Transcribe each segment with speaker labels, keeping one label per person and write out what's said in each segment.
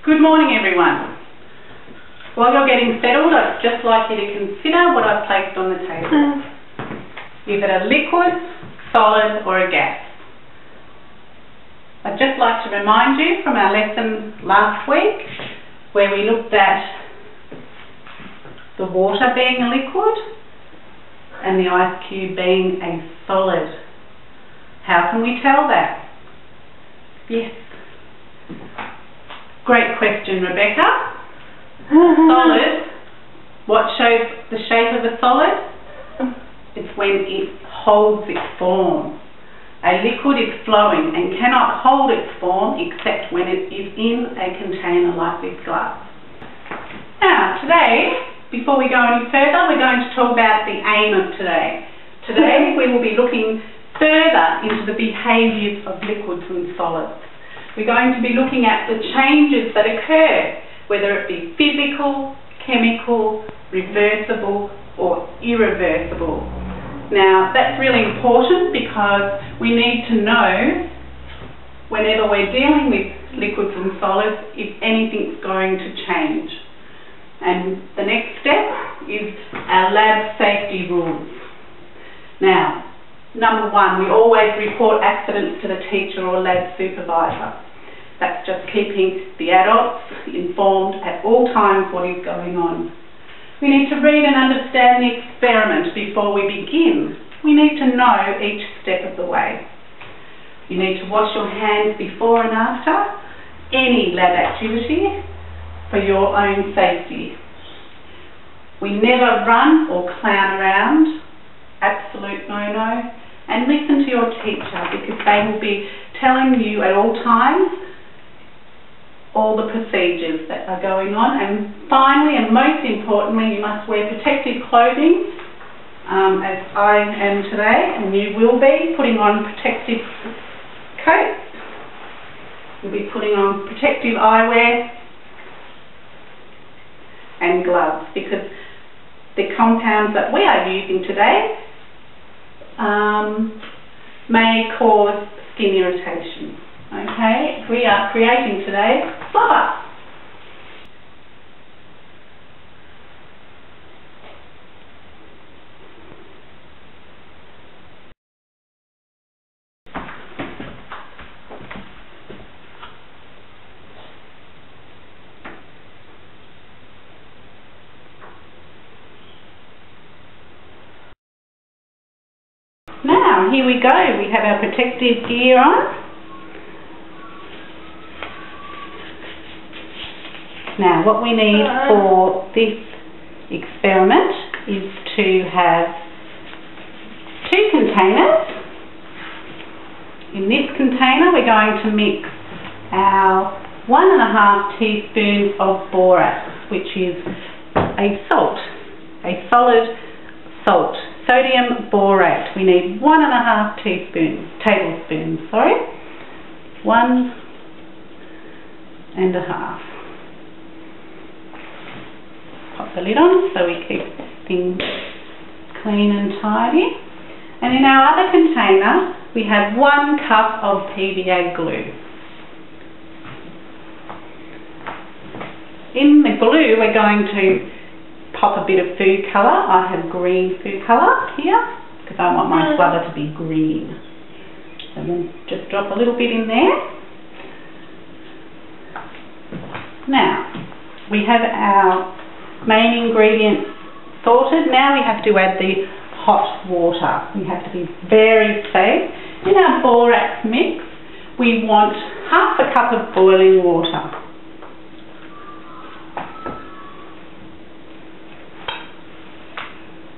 Speaker 1: Good morning, everyone. While you're getting settled, I'd just like you to consider what I've placed on the table. Is it a liquid, solid or a gas? I'd just like to remind you from our lesson last week where we looked at the water being a liquid and the ice cube being a solid. How can we tell that? Yes. Great question, Rebecca. Solid, what shows the shape of a solid? It's when it holds its form. A liquid is flowing and cannot hold its form except when it is in a container like this glass. Now, today, before we go any further, we're going to talk about the aim of today. Today, we will be looking further into the behaviours of liquids and solids. We're going to be looking at the changes that occur, whether it be physical, chemical, reversible or irreversible. Now, that's really important because we need to know, whenever we're dealing with liquids and solids, if anything's going to change. And the next step is our lab safety rules. Now, number one, we always report accidents to the teacher or lab supervisor. That's just keeping the adults informed at all times what is going on. We need to read and understand the experiment before we begin. We need to know each step of the way. You need to wash your hands before and after any lab activity for your own safety. We never run or clown around, absolute no-no, and listen to your teacher because they will be telling you at all times all the procedures that are going on. And finally, and most importantly, you must wear protective clothing, as I am today, and you will be putting on protective coats. You'll be putting on protective eyewear and gloves, because the compounds that we are using today may cause skin irritation. Okay, we are creating today Flubber. Now, here we go. We have our protective gear on. Now, what we need for this experiment is to have two containers. In this container, we're going to mix our 1.5 teaspoons of borax, which is a salt, a solid salt, sodium borate. We need 1.5 tablespoons, 1.5. Pop the lid on so we keep things clean and tidy. And in our other container, we have 1 cup of PVA glue. In the glue, we're going to pop a bit of food colour. I have green food colour here because I want my Flubber to be green. So we'll just drop a little bit in there. Now, we have our main ingredients sorted. Now we have to add the hot water. We have to be very safe. In our borax mix, we want 1/2 cup of boiling water.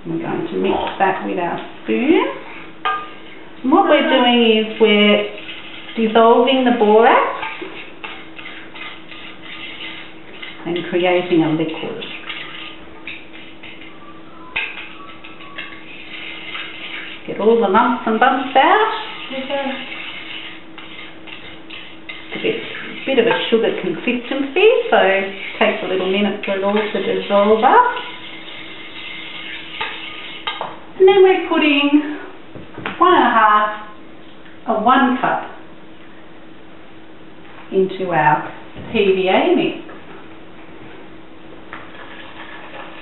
Speaker 1: We're going to mix that with our spoon. And what we're doing is we're dissolving the borax and creating a liquid. Get all the lumps and bumps out. It's a bit of a sugar consistency, so it takes a little minute for it all to dissolve up. And then we're putting 1 cup into our PVA mix.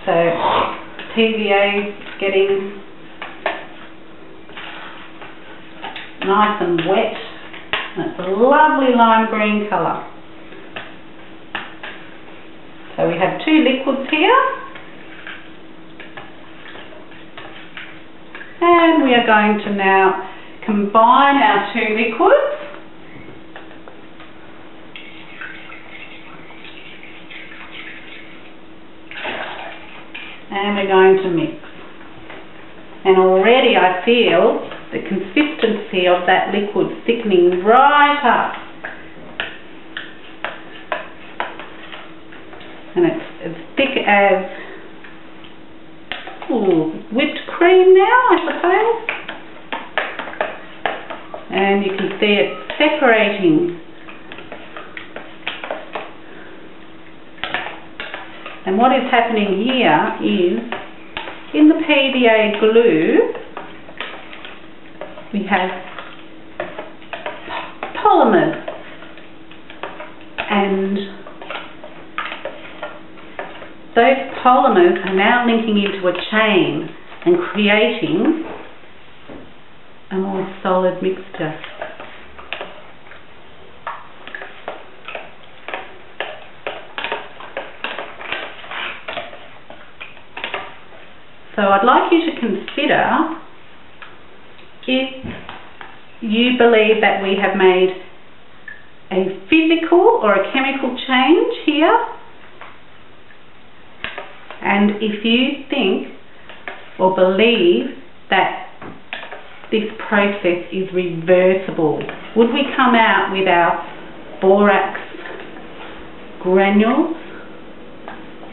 Speaker 1: So PVA is getting nice and wet, and it's a lovely lime green colour. So we have two liquids here, and we are going to now combine our two liquids. And we're going to mix. And already I feel the consistency of that liquid thickening right up. And it's as thick as whipped cream now, I suppose. And you can see it separating. And what is happening here is, in the PVA glue, we have polymers, and those polymers are now linking into a chain and creating a more solid mixture. So I'd like you to consider if you believe that we have made a physical or a chemical change here, and if you think or believe that this process is reversible. Would we come out with our borax granules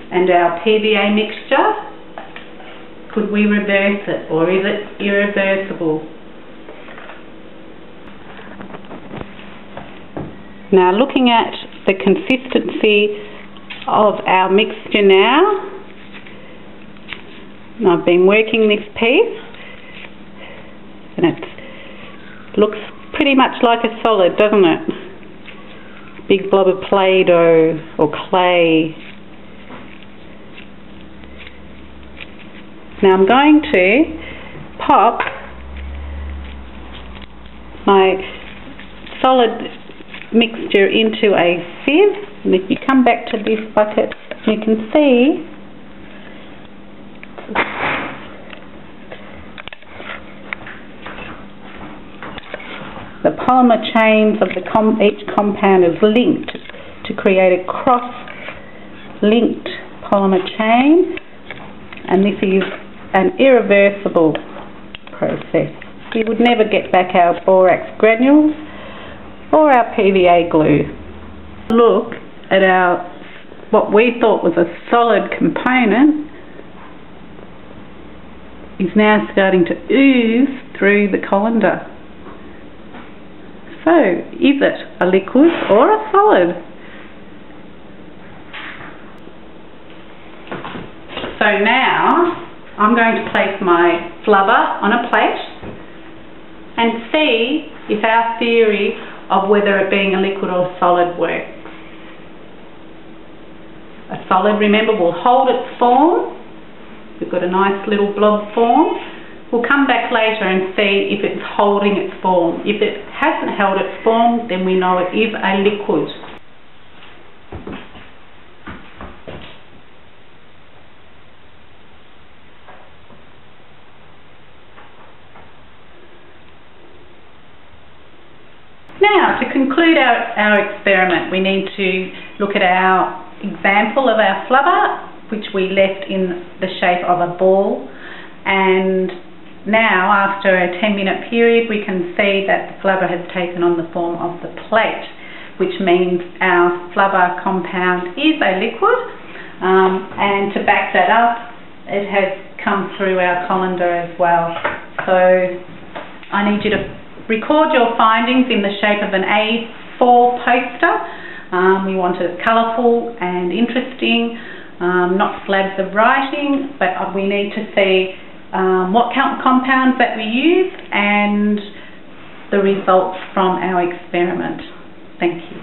Speaker 1: and our PVA mixture? Could we reverse it, or is it irreversible? Now, looking at the consistency of our mixture now, I've been working this piece, and it looks pretty much like a solid, doesn't it? Big blob of Play-Doh or clay. Now I'm going to pop my solid mixture into a sieve, and if you come back to this bucket, you can see the polymer chains of each compound is linked to create a cross-linked polymer chain, and this is an irreversible process. We would never get back our borax granules or our PVA glue. Look at our what we thought was a solid component is now starting to ooze through the colander. So, is it a liquid or a solid? So now I'm going to place my flubber on a plate and see if our theory of whether it being a liquid or solid works. A solid, remember, will hold its form. We've got a nice little blob form. We'll come back later and see if it's holding its form. If it hasn't held its form, then we know it is a liquid. Now, to conclude our experiment, we need to look at our example of our flubber, which we left in the shape of a ball, and now after a 10-minute period we can see that the flubber has taken on the form of the plate, which means our flubber compound is a liquid, and to back that up, it has come through our colander as well. So I need you to record your findings in the shape of an A4 poster. We want it colourful and interesting, not slabs of writing, but we need to see what compounds that we used and the results from our experiment. Thank you.